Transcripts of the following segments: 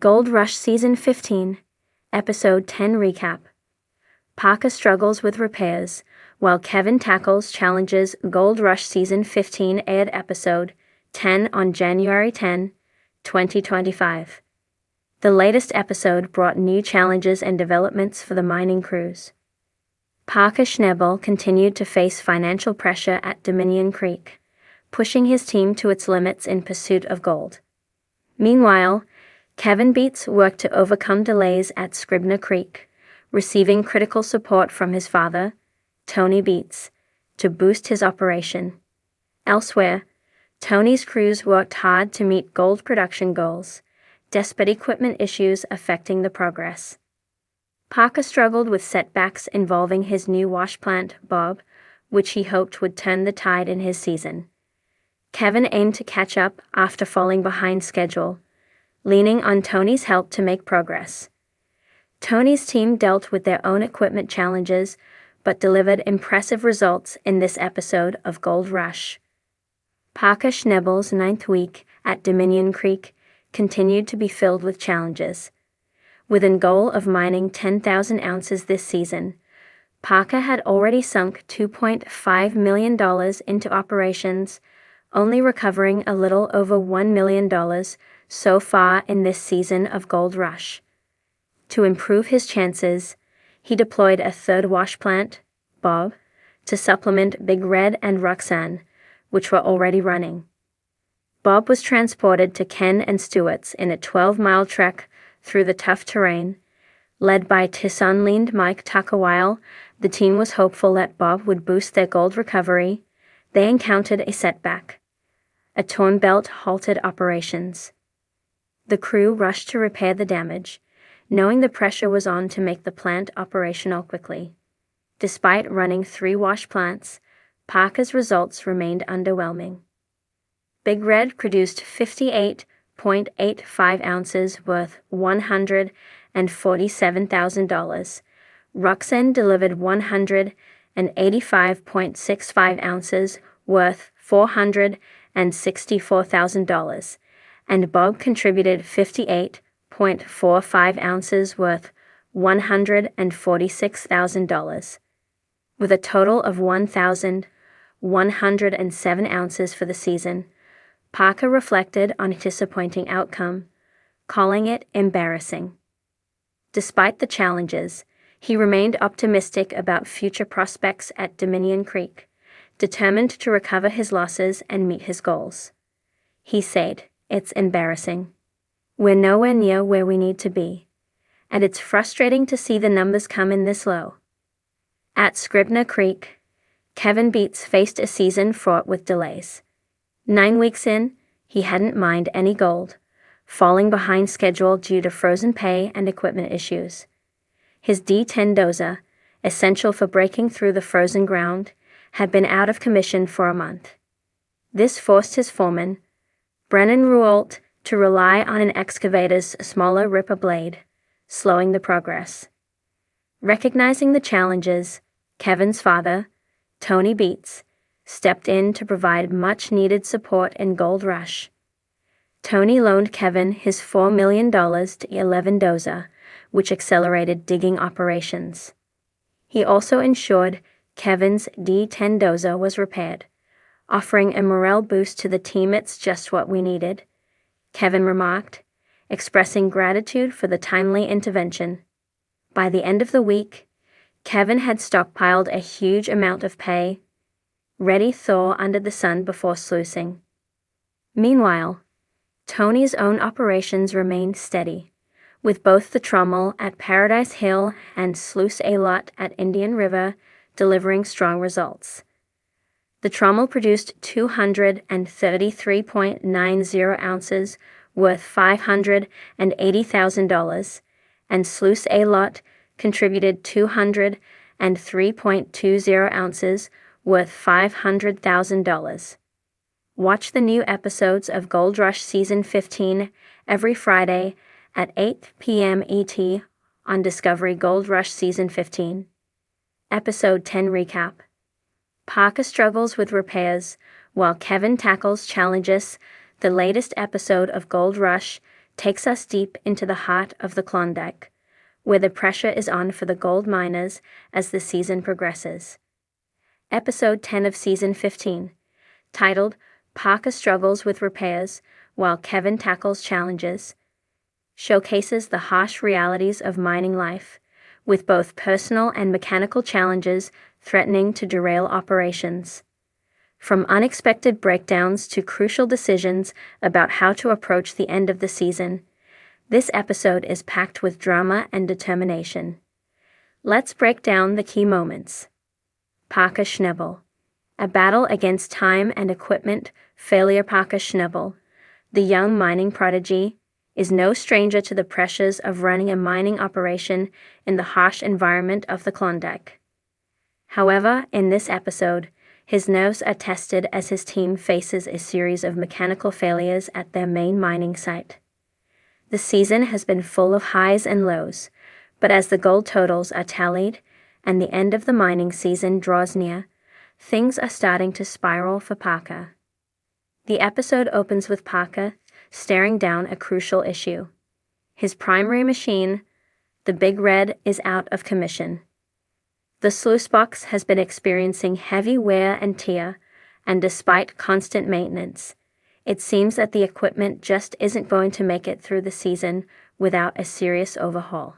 Gold Rush Season 15, Episode 10 Recap. Parker struggles with repairs, while Kevin tackles challenges. Gold Rush Season 15 aired Episode 10 on January 10, 2025. The latest episode brought new challenges and developments for the mining crews. Parker Schnabel continued to face financial pressure at Scribner Creek, pushing his team to its limits in pursuit of gold. Meanwhile, Kevin Beats worked to overcome delays at Scribner Creek, receiving critical support from his father, Tony Beats, to boost his operation. Elsewhere, Tony's crews worked hard to meet gold production goals, despite equipment issues affecting the progress. Parker struggled with setbacks involving his new wash plant, Bob, which he hoped would turn the tide in his season. Kevin aimed to catch up after falling behind schedule, leaning on Tony's help to make progress. Tony's team dealt with their own equipment challenges, but delivered impressive results in this episode of Gold Rush. Parker Schnabel's ninth week at Scribner Creek continued to be filled with challenges. With a goal of mining 10,000 ounces this season, Parker had already sunk $2.5 million into operations, only recovering a little over $1 million so far in this season of Gold Rush. To improve his chances, he deployed a third wash plant, Bob, to supplement Big Red and Roxanne, which were already running. Bob was transported to Ken and Stewart's in a 12-mile trek through the tough terrain. Led by Tucson lead Mike Tucker. While the team was hopeful that Bob would boost their gold recovery, they encountered a setback. A torn belt halted operations. The crew rushed to repair the damage, knowing the pressure was on to make the plant operational quickly. Despite running 3 wash plants, Parker's results remained underwhelming. Big Red produced 58.85 ounces worth $147,000. Roxanne delivered 185.65 ounces worth $464,000. And Bob contributed 58.45 ounces worth $146,000. With a total of 1,107 ounces for the season, Parker reflected on a disappointing outcome, calling it embarrassing. Despite the challenges, he remained optimistic about future prospects at Scribner Creek, determined to recover his losses and meet his goals. He said, "It's embarrassing. We're nowhere near where we need to be, and it's frustrating to see the numbers come in this low." At Scribner Creek, Kevin Beats faced a season fraught with delays. 9 weeks in, he hadn't mined any gold, falling behind schedule due to frozen pay and equipment issues. His D10 dozer, essential for breaking through the frozen ground, had been out of commission for a month. This forced his foreman, Brennan Ruolt, to rely on an excavator's smaller ripper blade, slowing the progress. Recognizing the challenges, Kevin's father, Tony Beats, stepped in to provide much-needed support in Gold Rush. Tony loaned Kevin his $4 million D11 dozer, which accelerated digging operations. He also ensured Kevin's D10 dozer was repaired, offering a morale boost to the team. "It's just what we needed," Kevin remarked, expressing gratitude for the timely intervention. By the end of the week, Kevin had stockpiled a huge amount of pay, ready thaw under the sun before sluicing. Meanwhile, Tony's own operations remained steady, with both the trommel at Paradise Hill and sluice a lot at Indian River delivering strong results. The trommel produced 233.90 ounces worth $580,000, and sluice a lot contributed 203.20 ounces worth $500,000. Watch the new episodes of Gold Rush Season 15 every Friday at 8 p.m. ET on Discovery. Gold Rush Season 15. Episode 10 Recap. Parker struggles with repairs, while Kevin tackles challenges. The latest episode of Gold Rush takes us deep into the heart of the Klondike, where the pressure is on for the gold miners as the season progresses. Episode 10 of Season 15, titled Parker Struggles with Repairs While Kevin Tackles Challenges, showcases the harsh realities of mining life, with both personal and mechanical challenges threatening to derail operations. From unexpected breakdowns to crucial decisions about how to approach the end of the season, this episode is packed with drama and determination. Let's break down the key moments. Parker Schnebel. A battle against time and equipment failure. Parker Schnebel, the young mining prodigy, is no stranger to the pressures of running a mining operation in the harsh environment of the Klondike. However, in this episode, his nerves are tested as his team faces a series of mechanical failures at their main mining site. The season has been full of highs and lows, but as the gold totals are tallied and the end of the mining season draws near, things are starting to spiral for Parker. The episode opens with Parker staring down a crucial issue. His primary machine, the Big Red, is out of commission. The sluice box has been experiencing heavy wear and tear, and despite constant maintenance, it seems that the equipment just isn't going to make it through the season without a serious overhaul.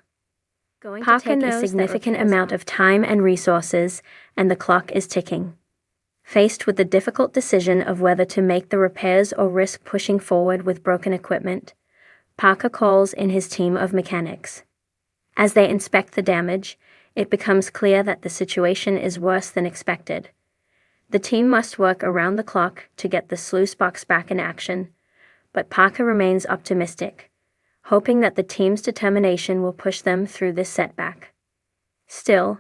Parker knows a significant amount of time and resources, and the clock is ticking. Faced with the difficult decision of whether to make the repairs or risk pushing forward with broken equipment, Parker calls in his team of mechanics. As they inspect the damage, it becomes clear that the situation is worse than expected. The team must work around the clock to get the sluice box back in action, but Parker remains optimistic, hoping that the team's determination will push them through this setback. Still,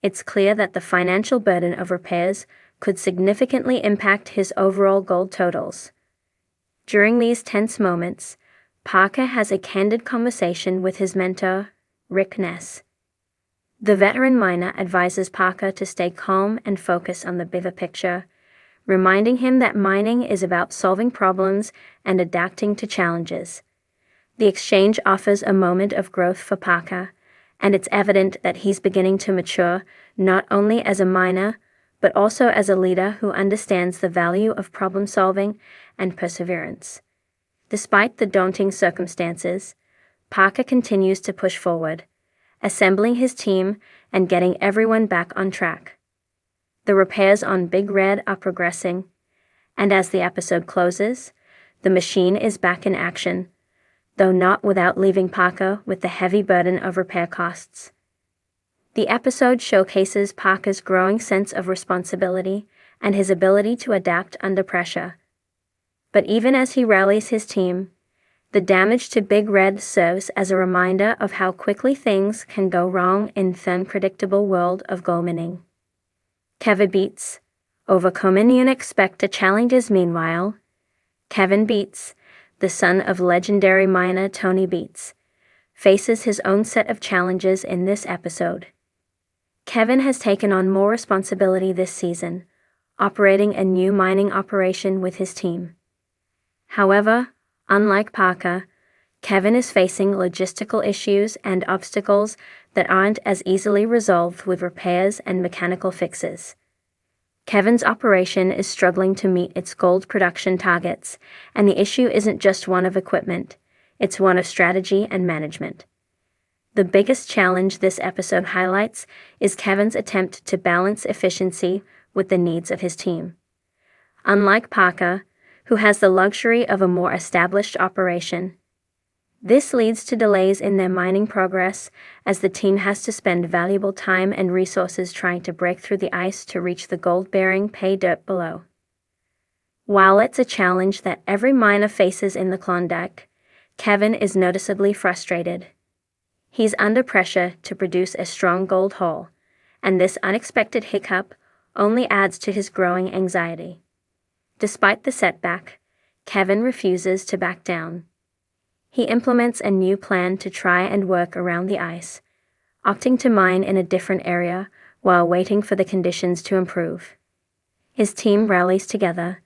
it's clear that the financial burden of repairs could significantly impact his overall gold totals. During these tense moments, Parker has a candid conversation with his mentor, Rick Ness. The veteran miner advises Parker to stay calm and focus on the bigger picture, reminding him that mining is about solving problems and adapting to challenges. The exchange offers a moment of growth for Parker, and it's evident that he's beginning to mature not only as a miner, but also as a leader who understands the value of problem solving and perseverance. Despite the daunting circumstances, Parker continues to push forward, assembling his team and getting everyone back on track. The repairs on Big Red are progressing, and as the episode closes, the machine is back in action, though not without leaving Parker with the heavy burden of repair costs. The episode showcases Parker's growing sense of responsibility and his ability to adapt under pressure. But even as he rallies his team, the damage to Big Red serves as a reminder of how quickly things can go wrong in the unpredictable world of gold mining. Kevin Beats, overcoming unexpected challenges. Meanwhile, Kevin Beats, the son of legendary miner Tony Beats, faces his own set of challenges in this episode. Kevin has taken on more responsibility this season, operating a new mining operation with his team. However, unlike Parker, Kevin is facing logistical issues and obstacles that aren't as easily resolved with repairs and mechanical fixes. Kevin's operation is struggling to meet its gold production targets, and the issue isn't just one of equipment, it's one of strategy and management. The biggest challenge this episode highlights is Kevin's attempt to balance efficiency with the needs of his team. Unlike Parker, who has the luxury of a more established operation, this leads to delays in their mining progress as the team has to spend valuable time and resources trying to break through the ice to reach the gold-bearing pay dirt below. While it's a challenge that every miner faces in the Klondike, Kevin is noticeably frustrated. He's under pressure to produce a strong gold haul, and this unexpected hiccup only adds to his growing anxiety. Despite the setback, Kevin refuses to back down. He implements a new plan to try and work around the ice, opting to mine in a different area while waiting for the conditions to improve. His team rallies together,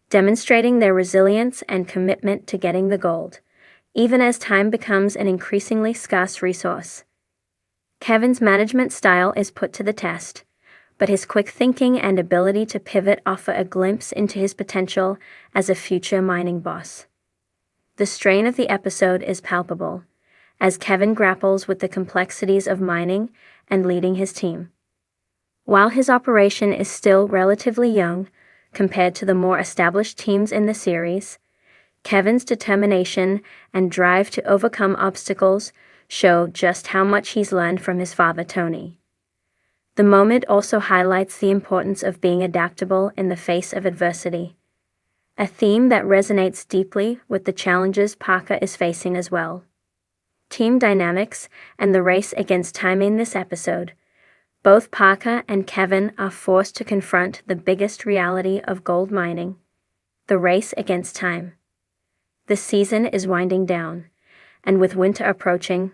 demonstrating their resilience and commitment to getting the gold, even as time becomes an increasingly scarce resource. Kevin's management style is put to the test, but his quick thinking and ability to pivot offer a glimpse into his potential as a future mining boss. The strain of the episode is palpable, as Kevin grapples with the complexities of mining and leading his team. While his operation is still relatively young compared to the more established teams in the series, Kevin's determination and drive to overcome obstacles show just how much he's learned from his father Tony. The moment also highlights the importance of being adaptable in the face of adversity, a theme that resonates deeply with the challenges Parker is facing as well. Team dynamics and the race against time in this episode. Both Parker and Kevin are forced to confront the biggest reality of gold mining, the race against time. The season is winding down, and with winter approaching,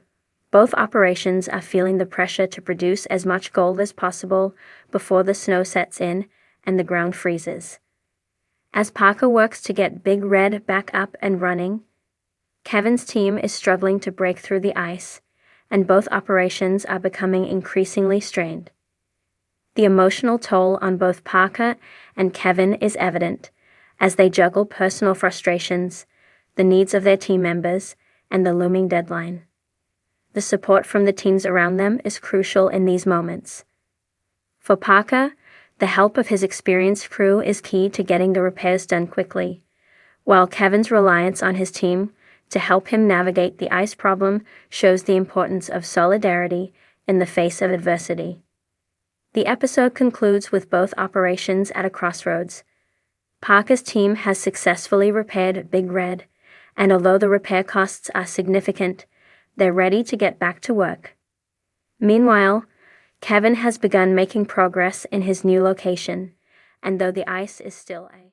both operations are feeling the pressure to produce as much gold as possible before the snow sets in and the ground freezes. As Parker works to get Big Red back up and running, Kevin's team is struggling to break through the ice, and both operations are becoming increasingly strained. The emotional toll on both Parker and Kevin is evident as they juggle personal frustrations, the needs of their team members, and the looming deadline. The support from the teams around them is crucial in these moments. For Parker, the help of his experienced crew is key to getting the repairs done quickly, while Kevin's reliance on his team to help him navigate the ice problem shows the importance of solidarity in the face of adversity. The episode concludes with both operations at a crossroads. Parker's team has successfully repaired Big Red, and although the repair costs are significant, they're ready to get back to work. Meanwhile, Kevin has begun making progress in his new location, and though the ice is still a